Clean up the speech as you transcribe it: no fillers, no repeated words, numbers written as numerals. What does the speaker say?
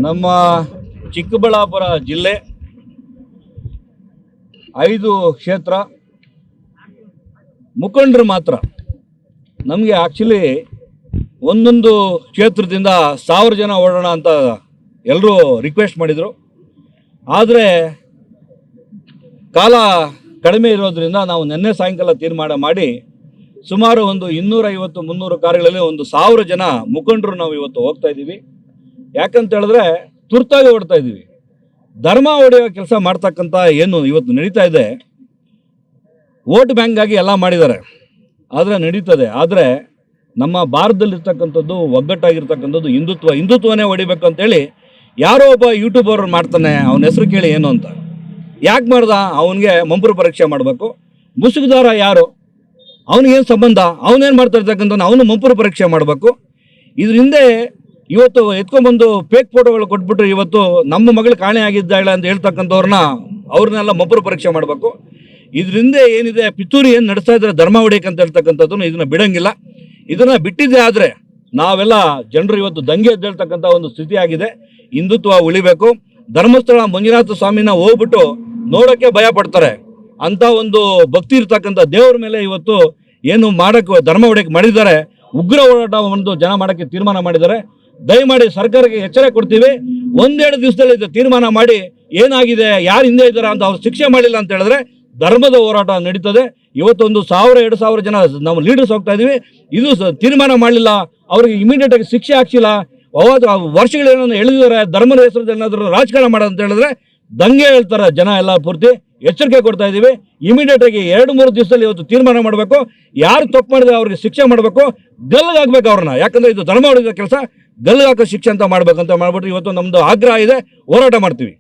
ನಮ್ಮ ಚಿಕ್ಕಬಳ್ಳಾಪುರ ಜಿಲ್ಲೆ 5 ಕ್ಷೇತ್ರ ಮುಖಂಡರು ಮಾತ್ರ ನಮಗೆ ಆ್ಯಕ್ಚುಲಿ ಒಂದೊಂದು ಕ್ಷೇತ್ರದಿಂದ 1000 ಜನ ಓಡೋಣ ಅಂತ ಎಲ್ಲರೂ ರಿಕ್ವೆಸ್ಟ್ ಮಾಡಿದರು. ಆದರೆ ಕಾಲ ಕಡಿಮೆ ಇರೋದ್ರಿಂದ ನಾವು ನಿನ್ನೆ ಸಾಯಂಕಾಲ ತೀರ್ಮಾನ ಮಾಡಿ ಸುಮಾರು ಒಂದು 250-300 ಕಾರುಗಳಲ್ಲಿ ಒಂದು 1000 ಜನ ಮುಖಂಡರು ನಾವು ಇವತ್ತು ಹೋಗ್ತಾ ಇದ್ದೀವಿ. ಯಾಕಂತ ಹೇಳಿದ್ರೆ ತುರ್ತಾಗಿ ಓಡ್ತಾ ಇದ್ದೀವಿ. ಧರ್ಮ ಹೊಡೆಯೋ ಕೆಲಸ ಮಾಡ್ತಕ್ಕಂಥ ಏನು ಇವತ್ತು ನಡೀತಾ ಇದೆ, ವೋಟ್ ಬ್ಯಾಂಕ್ಗಾಗಿ ಎಲ್ಲ ಮಾಡಿದ್ದಾರೆ, ಆದರೆ ನಡೀತದೆ. ಆದರೆ ನಮ್ಮ ಭಾರತದಲ್ಲಿರ್ತಕ್ಕಂಥದ್ದು ಒಗ್ಗಟ್ಟಾಗಿರ್ತಕ್ಕಂಥದ್ದು ಹಿಂದುತ್ವನೇ ಹೊಡಿಬೇಕು ಅಂತೇಳಿ ಯಾರೋ ಒಬ್ಬ ಯೂಟ್ಯೂಬರ್ ಮಾಡ್ತಾನೆ. ಅವನ ಹೆಸರು ಕೇಳಿ ಏನು ಅಂತ ಯಾಕೆ ಮಾಡ್ದ? ಅವನಿಗೆ ಮಂಪರು ಪರೀಕ್ಷೆ ಮಾಡಬೇಕು. ಮುಸುಗುದಾರ ಯಾರು, ಅವನಿಗೇನು ಸಂಬಂಧ, ಅವನೇನು ಮಾಡ್ತಾ ಇರ್ತಕ್ಕಂಥ ಅವನು ಮಂಪರು ಪರೀಕ್ಷೆ ಮಾಡಬೇಕು. ಇದ್ರ ಹಿಂದೆ ಇವತ್ತು ಎತ್ಕೊಂಡ್ಬಂದು ಫೇಕ್ ಫೋಟೋಗಳು ಕೊಟ್ಬಿಟ್ಟು ಇವತ್ತು ನಮ್ಮ ಮಗಳು ಕಾಣೆ ಆಗಿದ್ದಾಳೆ ಅಂತ ಹೇಳ್ತಕ್ಕಂಥವ್ರನ್ನ ಅವ್ರನ್ನೆಲ್ಲ ಮಂಪರು ಪರೀಕ್ಷೆ ಮಾಡಬೇಕು. ಇದರಿಂದ ಏನಿದೆ ಪಿತೂರಿ ಏನು ನಡೆಸ್ತಾ ಇದ್ದಾರೆ ಧರ್ಮ ಹೊಡಿಯಕ್ಕೆ ಅಂತ ಹೇಳ್ತಕ್ಕಂಥದ್ದನ್ನು ಇದನ್ನು ಬಿಡೋಂಗಿಲ್ಲ. ಇದನ್ನು ಬಿಟ್ಟಿದ್ದೆ ಆದರೆ ನಾವೆಲ್ಲ ಜನರು ಇವತ್ತು ದಂಗೆ ಎದ್ದೇಳ್ತಕ್ಕಂಥ ಒಂದು ಸ್ಥಿತಿ ಆಗಿದೆ. ಹಿಂದುತ್ವ ಉಳಿಬೇಕು. ಧರ್ಮಸ್ಥಳ ಮಂಜುನಾಥ ಸ್ವಾಮಿನ ಹೋಗ್ಬಿಟ್ಟು ನೋಡೋಕ್ಕೆ ಭಯ ಪಡ್ತಾರೆ. ಅಂಥ ಒಂದು ಭಕ್ತಿ ಇರ್ತಕ್ಕಂಥ ದೇವ್ರ ಮೇಲೆ ಇವತ್ತು ಏನು ಮಾಡೋಕ್ಕೆ ಧರ್ಮ ಹೊಡೆಯಕ್ಕೆ ಮಾಡಿದ್ದಾರೆ. ಉಗ್ರ ಹೋರಾಟ ಒಂದು ಜನ ಮಾಡೋಕ್ಕೆ ತೀರ್ಮಾನ ಮಾಡಿದ್ದಾರೆ. ದಯಮಾಡಿ ಸರ್ಕಾರಕ್ಕೆ ಎಚ್ಚರ ಕೊಡ್ತೀವಿ. 1-2 ದಿವಸದಲ್ಲಿ ಇದು ತೀರ್ಮಾನ ಮಾಡಿ ಏನಾಗಿದೆ, ಯಾರು ಹಿಂದೆ ಇದ್ದಾರೆ ಅಂತ ಅವ್ರು ಶಿಕ್ಷೆ ಮಾಡಿಲ್ಲ ಅಂತ ಹೇಳಿದ್ರೆ ಧರ್ಮದ ಹೋರಾಟ ನಡೀತದೆ. ಇವತ್ತೊಂದು 1000-2000 ಜನ ನಾವು ಲೀಡರ್ಸ್ ಹೋಗ್ತಾ ಇದೀವಿ. ಇದು ತೀರ್ಮಾನ ಮಾಡಲಿಲ್ಲ, ಅವ್ರಿಗೆ ಇಮಿಡಿಯೇಟ್ ಆಗಿ ಶಿಕ್ಷೆ ಹಾಕ್ಸಿಲ್ಲ, ವರ್ಷಗಳೇನೋ ಎಳೆದಿದ್ದಾರೆ, ಧರ್ಮದ ಹೆಸರಲ್ಲಿ ಏನಾದರೂ ರಾಜಕಾರಣ ಮಾಡೋದು ಅಂತ ಹೇಳಿದ್ರೆ ದಂಗೆ ಹೇಳ್ತಾರೆ ಜನ ಎಲ್ಲ ಪೂರ್ತಿ. ಎಚ್ಚರಿಕೆ ಕೊಡ್ತಾ ಇದ್ದೀವಿ. ಇಮಿಡಿಯೇಟ್ ಆಗಿ 2-3 ದಿವಸದಲ್ಲಿ ಇವತ್ತು ತೀರ್ಮಾನ ಮಾಡಬೇಕು. ಯಾರು ತಪ್ಪು ಮಾಡಿದ್ರೆ ಅವ್ರಿಗೆ ಶಿಕ್ಷೆ ಮಾಡಬೇಕು, ಗಲ್ಲಿಗಾಗಬೇಕು ಅವ್ರನ್ನ. ಯಾಕಂದ್ರೆ ಇದು ಧರ್ಮ ಹೊಡೆದ ಕೆಲಸ, ಗಲ್ಲಿಗಾಕೋ ಶಿಕ್ಷೆ ಅಂತ ಮಾಡ್ಬೇಕಂತ ಮಾಡ್ಬಿಟ್ಟು ಇವತ್ತು ನಮ್ದು ಆಗ್ರಹ ಇದೆ, ಹೋರಾಟ ಮಾಡ್ತೀವಿ.